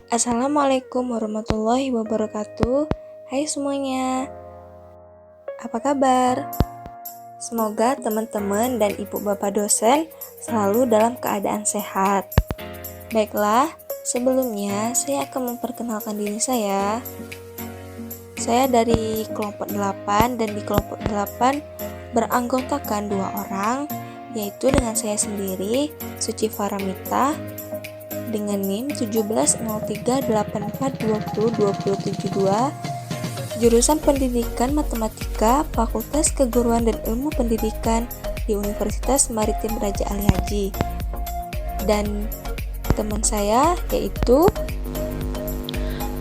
Assalamualaikum warahmatullahi wabarakatuh. Hai semuanya, apa kabar? Semoga teman-teman dan ibu bapak dosen selalu dalam keadaan sehat. Baiklah, sebelumnya saya akan memperkenalkan diri saya. Saya dari kelompok 8 dan di kelompok 8 beranggotakan 2 orang, yaitu dengan saya sendiri, Suci Faramita, dengan NIM 170384202072, jurusan Pendidikan Matematika, Fakultas Keguruan dan Ilmu Pendidikan di Universitas Maritim Raja Ali Haji. Dan teman saya yaitu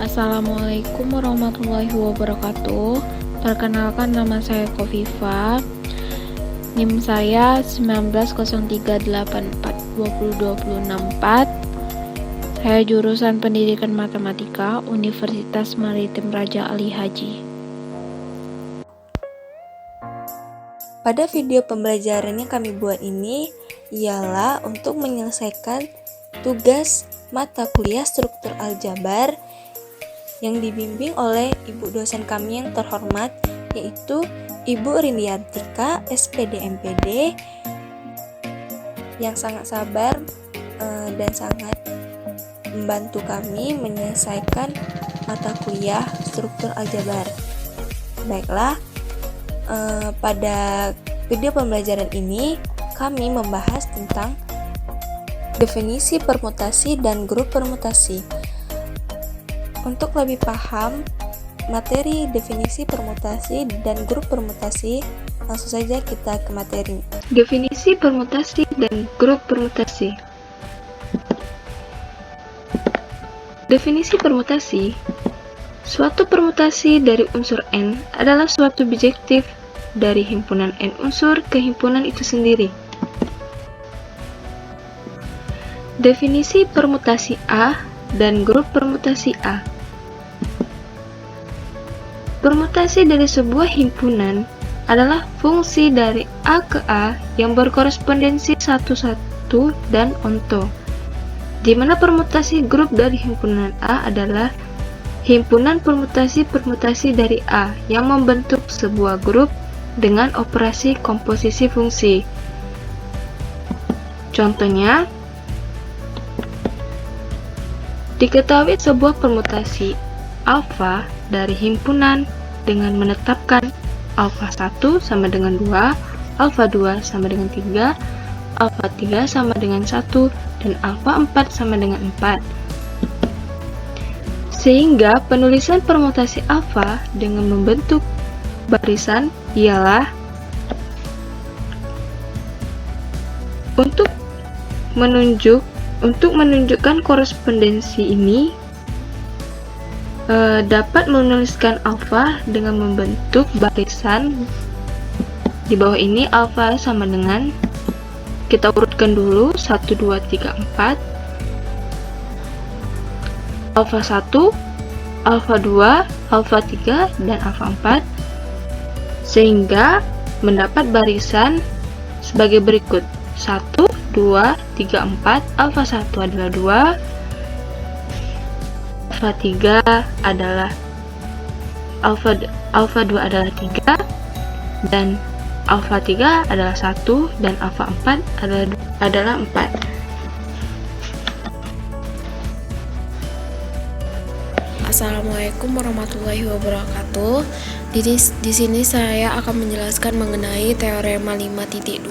Assalamualaikum warahmatullahi wabarakatuh. Perkenalkan, nama saya Kofifa. NIM saya 190384202064. Saya jurusan Pendidikan Matematika, Universitas Maritim Raja Ali Haji. Pada video pembelajaran yang kami buat ini ialah untuk menyelesaikan tugas mata kuliah struktur aljabar yang dibimbing oleh ibu dosen kami yang terhormat, yaitu Ibu Rindiantika, SPD MPD, yang sangat sabar dan sangat membantu kami menyelesaikan mata kuliah struktur aljabar. Baiklah, pada video pembelajaran ini kami membahas tentang definisi permutasi dan grup permutasi. Untuk lebih paham materi definisi permutasi dan grup permutasi, langsung saja kita ke materi. Definisi permutasi dan grup permutasi. Definisi permutasi: suatu permutasi dari unsur N adalah suatu bijektif dari himpunan N unsur ke himpunan itu sendiri. Definisi permutasi A dan grup permutasi A. Permutasi dari sebuah himpunan adalah fungsi dari A ke A yang berkorespondensi satu-satu dan onto, di mana permutasi grup dari himpunan A adalah himpunan permutasi-permutasi dari A yang membentuk sebuah grup dengan operasi komposisi fungsi. Contohnya, diketahui sebuah permutasi alfa dari himpunan dengan menetapkan alfa 1 sama dengan 2, alfa 2 sama dengan 3, alfa 3 sama dengan 1, dan alfa 4 sama dengan 4. Sehingga penulisan permutasi alfa dengan membentuk barisan ialah untuk menunjukkan korespondensi ini dapat menuliskan alfa dengan membentuk barisan. Di bawah ini alfa sama dengan, kita urutkan dulu 1, 2, 3, 4, alfa 1, alfa 2, alfa 3, dan alfa 4, sehingga mendapat barisan sebagai berikut: 1, 2, 3, 4, alfa 1 adalah 2, alfa 3 adalah alfa 2 adalah 3, dan alfa 3 adalah 1, dan alfa 4 adalah 4. Assalamualaikum warahmatullahi wabarakatuh. Di sini saya akan menjelaskan mengenai teorema 5.2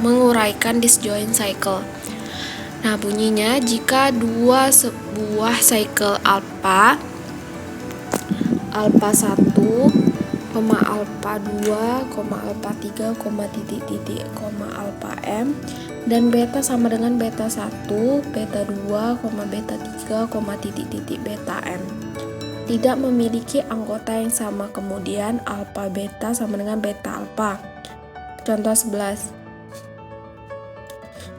menguraikan disjoint cycle. Nah, bunyinya jika sebuah cycle alpha 1, alpha 2, alpha 3, alpha m, dan beta sama dengan beta 1, beta 2, beta 3, beta m tidak memiliki anggota yang sama, kemudian alpha beta sama dengan beta alpha. Contoh 11.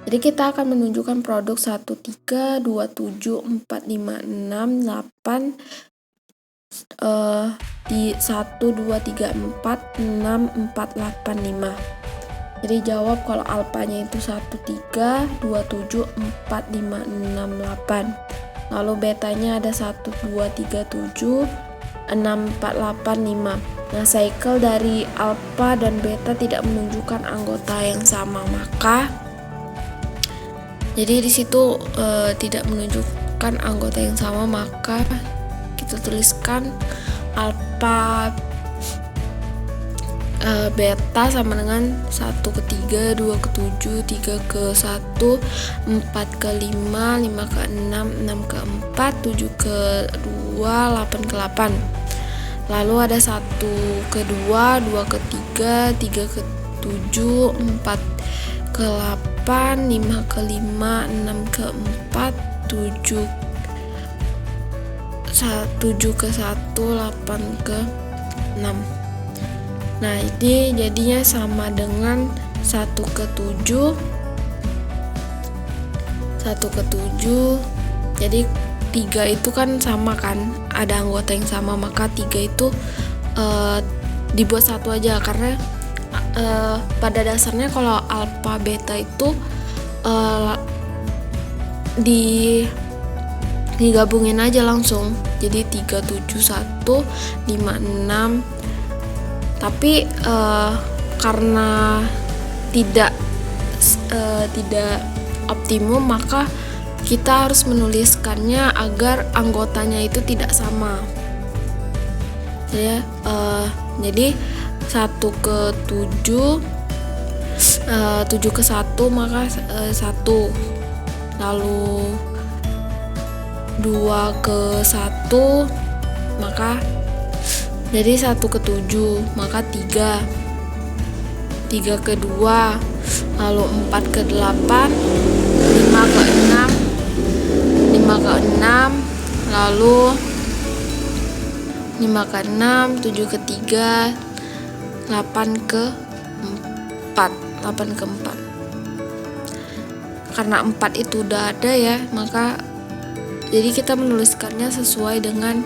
Jadi kita akan menunjukkan produk 1, 3, 2, 7, 4, 5, 6, 8 di 1, 2, 3, 4, 6, 4, 8, 5. Jadi jawab kalau alfanya itu 1, 3, 2, 7, 4, 5, 6, 8. lalu betanya ada 1, 2, 3, 7, 6, 4, 8, 5. Nah, cycle dari alpha dan beta tidak menunjukkan anggota yang sama, maka jadi di situ tidak menunjukkan anggota yang sama, maka kita tuliskan alpha beta sama dengan 1 ke 3, 2 ke 7, 3 ke 1, 4 ke 5, 5 ke 6, 6 ke 4, 7 ke 2, 8 ke 8. Lalu ada 1 ke 2, 2 ke 3, 3 ke 7, 4 ke 8, 5 ke 5, 6 ke 4, 7 ke 1, 8 ke 6. Nah, ini jadinya sama dengan 1 ke 7, 1 ke 7. Jadi 3 itu kan sama kan, ada anggota yang sama, maka 3 itu dibuat satu aja, karena pada dasarnya kalau alpha beta itu digabungin aja langsung, jadi 3, 7, 1, 5, 6. Tapi karena tidak optimum, maka kita harus menuliskannya agar anggotanya itu tidak sama. Jadi 1 ke 7, 7 ke 1 maka 1. Lalu 2 ke 1 maka jadi 1 ke 7 maka 3. 3 ke 2, lalu 4 ke 8, 5 ke 6, 5 ke 6, lalu 5 ke 6, 7 ke 3, 8 ke 4, 8 ke 4. Karena 4 itu udah ada ya, maka jadi kita menuliskannya sesuai dengan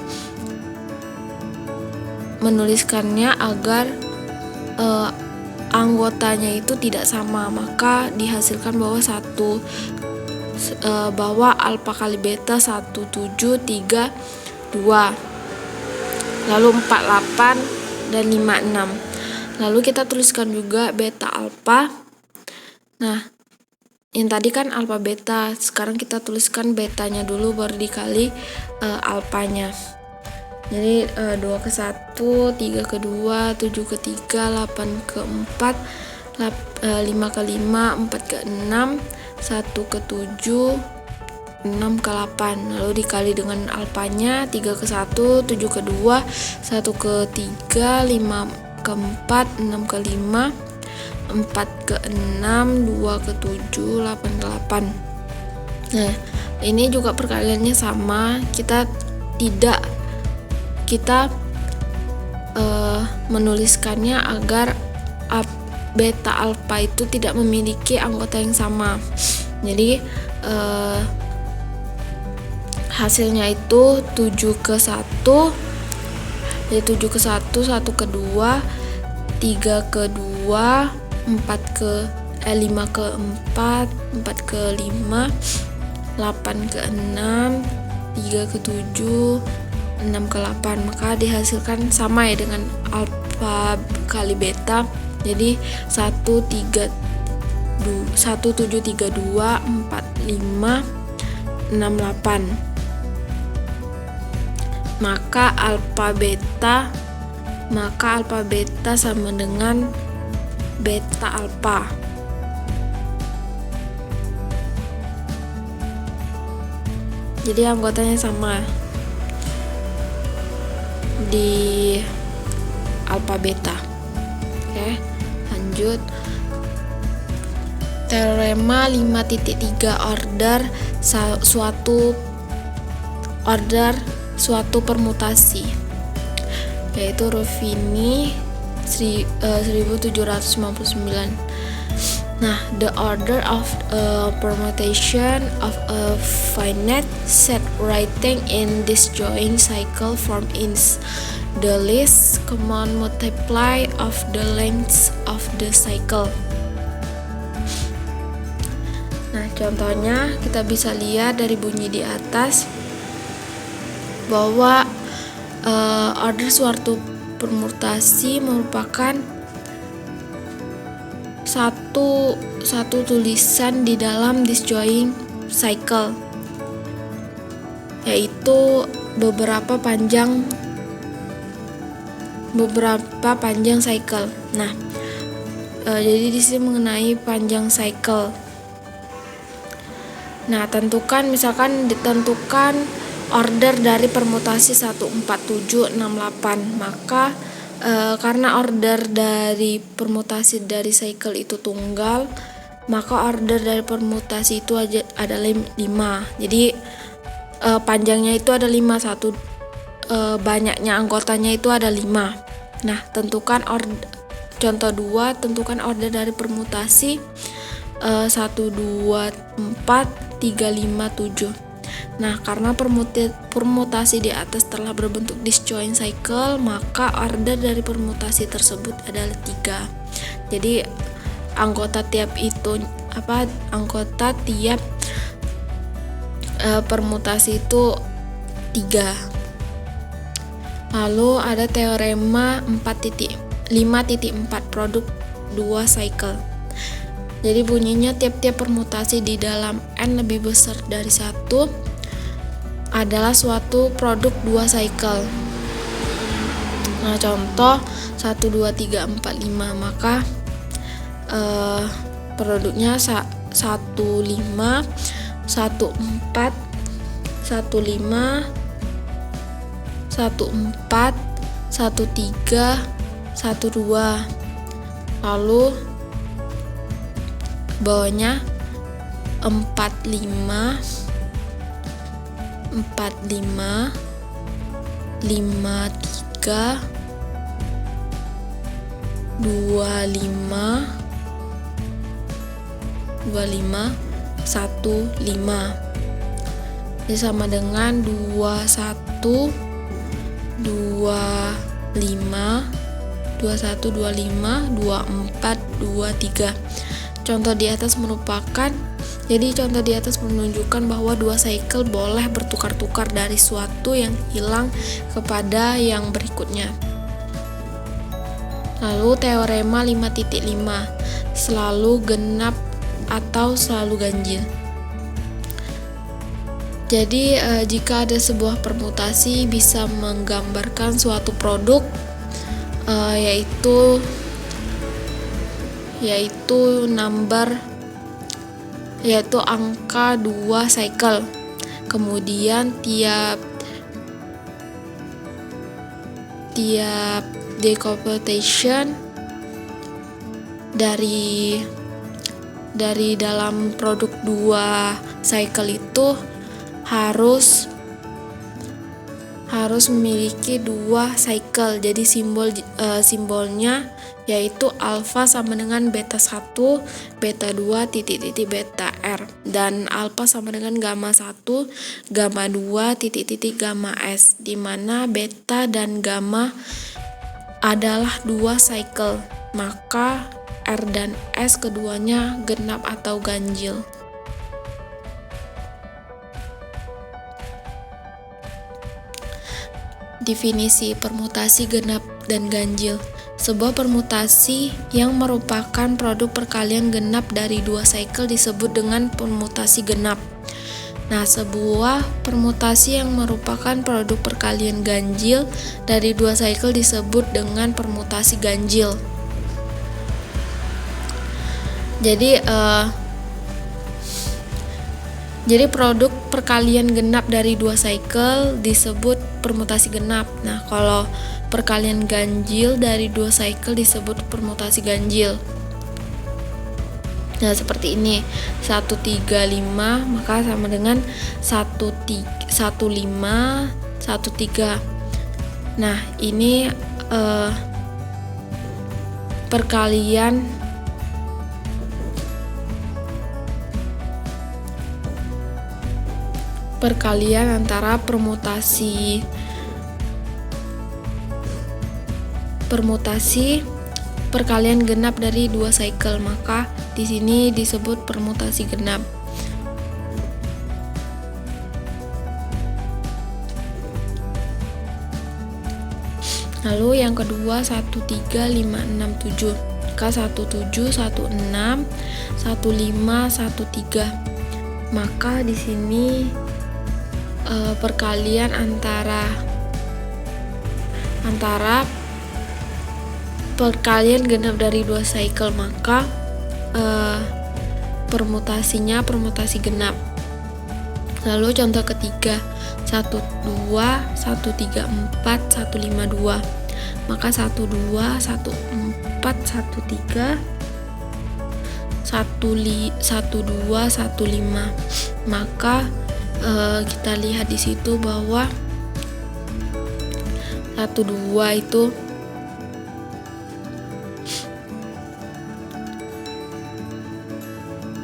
menuliskannya agar anggotanya itu tidak sama, maka dihasilkan bahwa alpha kali beta 1, 7, 3, 2, lalu 4, 8, dan 5, 6. Lalu kita tuliskan juga beta alpha. Nah, yang tadi kan alpha beta, sekarang kita tuliskan betanya dulu baru dikali alpanya. Jadi 2 ke 1, 3 ke 2, 7 ke 3, 8 ke 4, 5 ke 5, 4 ke 6, 1 ke 7, 6 ke 8. Lalu dikali dengan alpanya, 3 ke 1, 7 ke 2, 1 ke 3, 5 ke 4, 6 ke 5, 4 ke 6, 2 ke 7, 8 ke 8. Nah, ini juga perkaliannya sama, kita menuliskannya agar beta alpha itu tidak memiliki anggota yang sama. Jadi hasilnya itu 7 ke 1, jadi 7 ke 1, 1 ke 2, 3 ke 2, 5 ke 4, 4 ke 5, 8 ke 6, 3 ke 7, 6 ke 8. Maka dihasilkan sama ya dengan alpha kali beta. Jadi 1, 7, 3, 2, 4, 5, 6, 8. Maka alpha beta sama dengan beta alpha. Jadi anggotanya sama di alpha beta. Oke, lanjut. Teorema 5.3 suatu permutasi, yaitu Ruffini 1799. Nah, the order of permutation of a finite set writing in disjoint cycle form is the least common multiply of the lengths of the cycle. Nah, contohnya kita bisa lihat dari bunyi di atas. bahwa order suatu permutasi merupakan satu tulisan di dalam disjoint cycle, yaitu beberapa panjang cycle. Nah, jadi di sini mengenai panjang cycle. Nah, ditentukan order dari permutasi 14768. Maka karena order dari permutasi dari cycle itu tunggal, maka order dari permutasi itu adalah 5. Jadi panjangnya itu ada 5, banyaknya anggotanya itu ada 5. Nah, contoh 2, tentukan order dari permutasi 1, 2, 4, 3, 5, 7. Nah, karena permutasi di atas telah berbentuk disjoint cycle, maka order dari permutasi tersebut adalah 3. Jadi anggota tiap permutasi itu 3. Lalu ada teorema 5.4 produk 2 cycle. Jadi bunyinya tiap-tiap permutasi di dalam N lebih besar dari 1 adalah suatu produk 2 cycle. Nah, contoh 1, 2, 3, 4, 5, maka produknya 1, 5, 1, 4, 1, 5, 1, 4, 1, 3, 1, 2. Lalu bawahnya 4, 5, 4, 5, 5, 3, 2, 5, 1, 5. Jadi sama dengan 21, 25, 21, 25, 24, 23. Contoh di atas menunjukkan bahwa 2 cycle boleh bertukar-tukar dari suatu yang hilang kepada yang berikutnya. Lalu teorema 5.5, selalu genap atau selalu ganjil. Jadi jika ada sebuah permutasi bisa menggambarkan suatu produk yaitu angka 2 cycle. Kemudian tiap decomputation dari dalam produk 2 cycle itu harus memiliki 2 cycle. Jadi simbolnya yaitu alfa sama dengan beta 1, beta 2, titik-titik beta R, dan alfa sama dengan gamma 1, gamma 2, titik-titik gamma S, di mana beta dan gamma adalah 2 cycle, maka R dan S keduanya genap atau ganjil. Definisi permutasi genap dan ganjil. Sebuah permutasi yang merupakan produk perkalian genap dari 2 cycle disebut dengan permutasi genap. Nah, sebuah permutasi yang merupakan produk perkalian ganjil dari 2 cycle disebut dengan permutasi ganjil. Jadi produk perkalian genap dari 2 cycle disebut permutasi genap. Nah, kalau perkalian ganjil dari 2 cycle disebut permutasi ganjil. Nah, seperti ini. 135 maka sama dengan 15, 13. Nah, ini perkalian antara permutasi perkalian genap dari 2 cycle, maka di sini disebut permutasi genap. Lalu yang kedua 13567. Maka 1716 1513. Maka di sini perkalian antara perkalian genap dari 2 cycle, maka permutasinya permutasi genap. Lalu contoh ketiga 12 134 152. Maka 12 14 13 12 15. Maka kita lihat di situ bahwa 12 itu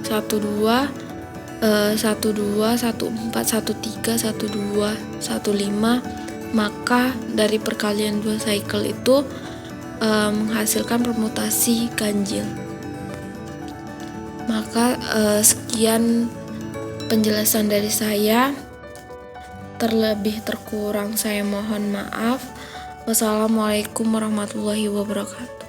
satu dua 14 13 12 15. Maka dari perkalian 2 cycle itu menghasilkan permutasi ganjil. Maka sekian penjelasan dari saya. Terlebih terkurang saya mohon maaf. Wassalamualaikum warahmatullahi wabarakatuh.